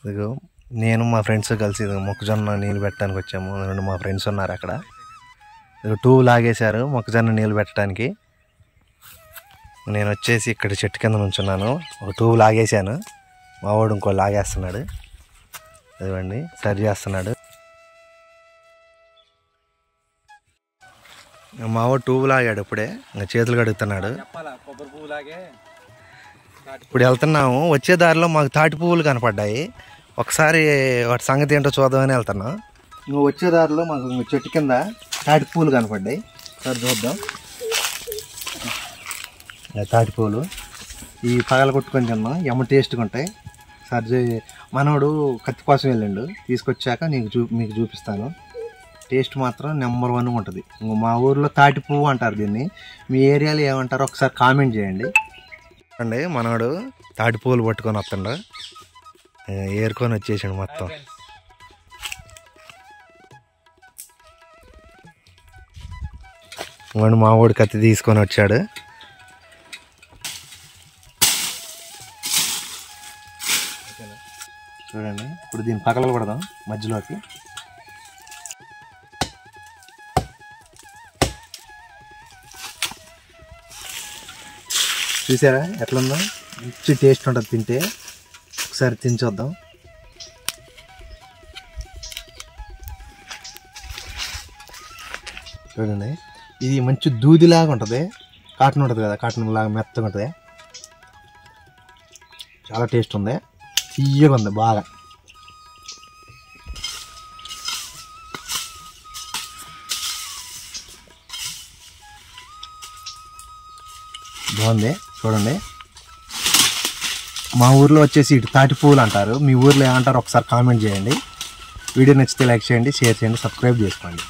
ఇదిగో నేను మా ఫ్రెండ్స్ కలిసి మొక్కజొన్న నీళ్ళు పెట్టడానికి వచ్చాము. మా ఫ్రెండ్స్ ఉన్నారు అక్కడ. ఇదిగో ట్యూబ్ లాగేశారు మొక్కజొన్న నీళ్ళు పెట్టడానికి. నేను వచ్చేసి ఇక్కడ చెట్టు కింద నుంచున్నాను. ఒక ట్యూబ్ లాగేశాను, మా వాడు ఇంకో లాగేస్తున్నాడు. ఇదిగోండి సరి చేస్తున్నాడు. మా వాడు ట్యూబ్ లాగాడు, ఇప్పుడే ఇంకా చేతులు కడుగుతున్నాడు. ఇప్పుడు వెళ్తున్నాము. వచ్చే దారిలో మాకు తాటి పువ్వులు కనపడ్డాయి. ఒకసారి వాటి సంగతి ఏంటో చూద్దామని వెళ్తున్నాం. నువ్వు వచ్చే దారిలో మాకు చెట్టు కింద తాటి పువ్వులు కనపడ్డాయి. సరే చూద్దాం. తాటి పువ్వులు ఈ పగల కొట్టుకొని తిన్నాం, ఎమ్మ టేస్ట్గా ఉంటాయి. సర్జీ మనోడు కత్తి కోసం వెళ్ళిండు, తీసుకొచ్చాక మీకు చూపిస్తాను. టేస్ట్ మాత్రం నెంబర్ 1 ఉంటుంది. మా ఊర్లో తాటి పువ్వు అంటారు దీన్ని. మీ ఏరియాలో ఏమంటారో ఒకసారి కామెంట్ చేయండి. అండి మనోడు తాటి పువ్వులు పట్టుకొని వస్తుండ, ఏరుకొని వచ్చేసాడు మొత్తం. వాడు మా ఊడి కత్తి తీసుకొని వచ్చాడు. చూడండి, ఇప్పుడు దీన్ని పగల కొడదాం మధ్యలోకి. చూసారా ఎట్లుందో? మంచి టేస్ట్ ఉంటుంది తింటే. ఒకసారి తిని చూద్దాం. చూడండి, ఇది మంచి దూదిలాగా ఉంటుంది. కాటన్ ఉంటుంది కదా, కాటన్ లాగా మెత్తగా ఉంటుంది. చాలా టేస్ట్ ఉంది, తీయగా ఉంది బాగా. బాగుంది చూడండి. మా ఊర్లో వచ్చేసి ఇటు తాటి పువ్వులు అంటారు. మీ ఊర్లో ఏమంటారు ఒకసారి కామెంట్ చేయండి. వీడియో నచ్చితే లైక్ చేయండి, షేర్ చేయండి, సబ్స్క్రైబ్ చేసుకోండి.